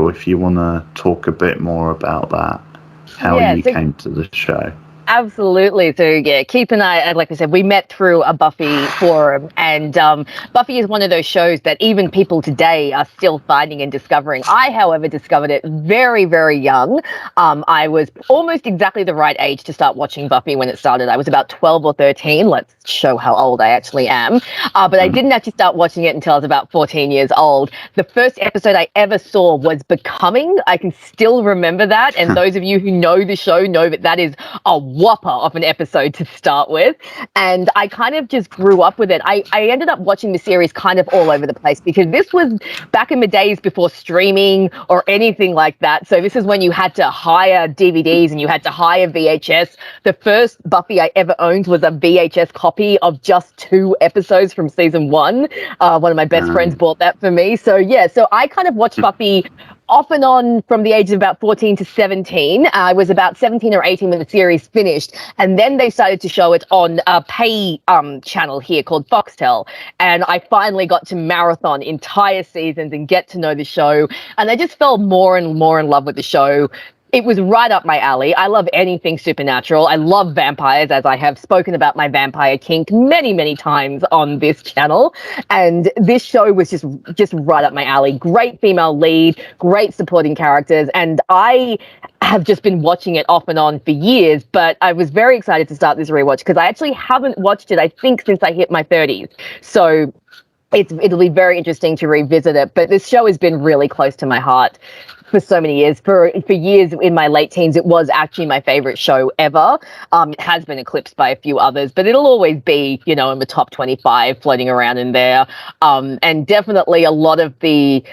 if you want to talk a bit more about that, how Yeah, you so came to the show. absolutely. So yeah, Keith and I, like I said, we met through a Buffy forum, and Buffy is one of those shows that even people today are still finding and discovering. I, however, discovered it very, very young. I was almost exactly the right age to start watching Buffy when it started. I was about 12 or 13. Let's show how old I actually am. But I didn't actually start watching it until I was about 14 years old. The first episode I ever saw was Becoming. I can still remember that, and those of you who know the show know that that is a whopper of an episode to start with. And I kind of just grew up with it. I ended up watching the series kind of all over the place because this was back in the days before streaming or anything like that. So this is when you had to hire DVDs and you had to hire VHS. The first Buffy I ever owned was a VHS copy of just 2 episodes from season 1. One of my best friends bought that for me. So yeah, so I kind of watched Buffy off and on from the age of about 14 to 17. I was about 17 or 18 when the series finished. And then they started to show it on a pay channel here called Foxtel. And I finally got to marathon entire seasons and get to know the show. And I just fell more and more in love with the show. It was right up my alley. I love anything supernatural. I love vampires, as I have spoken about my vampire kink many, many times on this channel. And this show was just right up my alley. Great female lead, great supporting characters. And I have just been watching it off and on for years, but I was very excited to start this rewatch because I actually haven't watched it, I think, since I hit my 30s. So it'll be very interesting to revisit it. But this show has been really close to my heart for so many years. For years in my late teens, it was actually my favorite show ever. It has been eclipsed by a few others, but it'll always be, in the top 25 floating around in there. And definitely a lot of the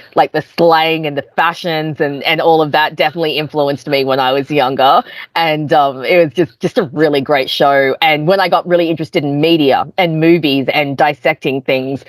slang and the fashions and all of that definitely influenced me when I was younger. And it was just a really great show. And when I got really interested in media and movies and dissecting things,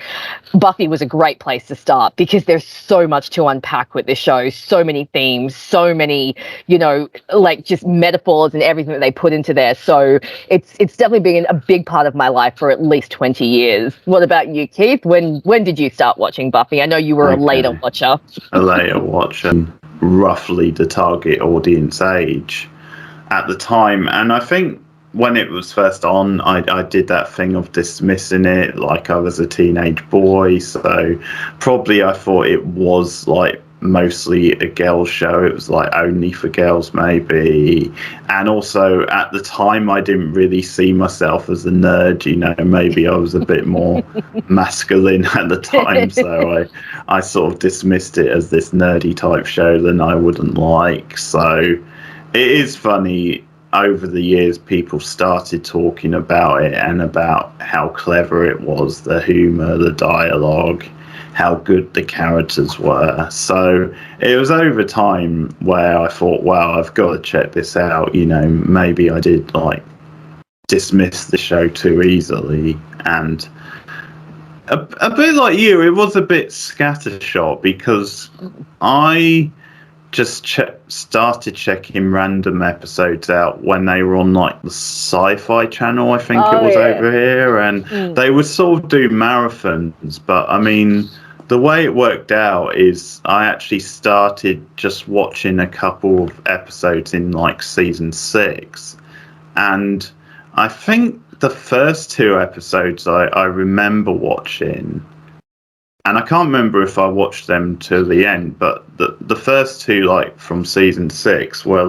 Buffy was a great place to start because there's so much to unpack with this show, so many themes, so many, just metaphors and everything that they put into there. So it's definitely been a big part of my life for at least 20 years. What about you, Keith? When did you start watching Buffy? I know you were a later watcher. A later watcher, roughly the target audience age at the time. And I think when it was first on, I did that thing of dismissing it like I was a teenage boy. So probably I thought it was mostly a girls show. It was only for girls maybe. And also at the time I didn't really see myself as a nerd, maybe I was a bit more masculine at the time. So I sort of dismissed it as this nerdy type show that I wouldn't like. So it is funny. Over the years, people started talking about it and about how clever it was, the humour, the dialogue, how good the characters were. So it was over time where I thought, wow, I've got to check this out. Maybe I did dismiss the show too easily. And a bit like you, it was a bit scattershot because I just started checking random episodes out when they were on the Sci-Fi Channel, I think it was over here, and they would sort of do marathons. But I mean, the way it worked out is I actually started just watching a couple of episodes in season 6, and I think the first 2 episodes I remember watching. And I can't remember if I watched them to the end, but the first 2, from season 6, were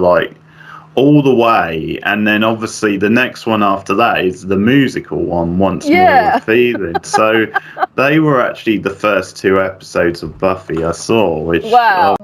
all the way, and then obviously the next one after that is the musical one, Once More with Feeling. So they were actually the first 2 episodes of Buffy I saw, which wow.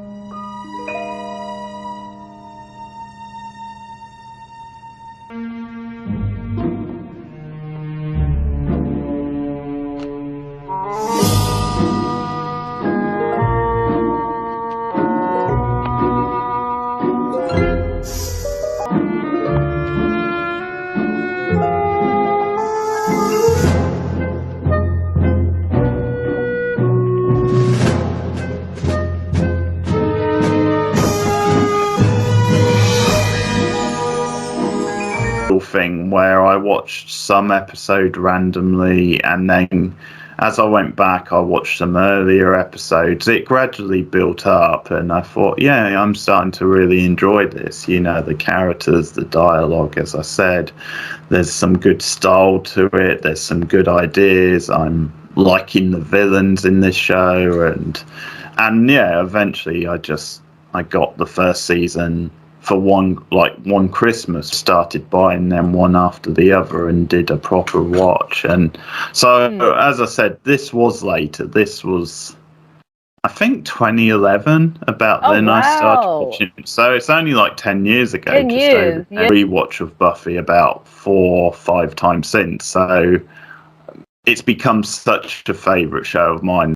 thing where I watched some episode randomly and then as I went back, I watched some earlier episodes. It gradually built up, and I thought, yeah, I'm starting to really enjoy this. You know, the characters, the dialogue, as I said, there's some good style to it. There's some good ideas. I'm liking the villains in this show, and yeah, eventually I got the first season for one Christmas, started buying them one after the other and did a proper watch. And so, as I said, this was later. This was, I think, 2011. About then I started watching. So it's only like 10 years ago. 10 years, yeah. Rewatch of Buffy about 4 or 5 times since. So it's become such a favourite show of mine.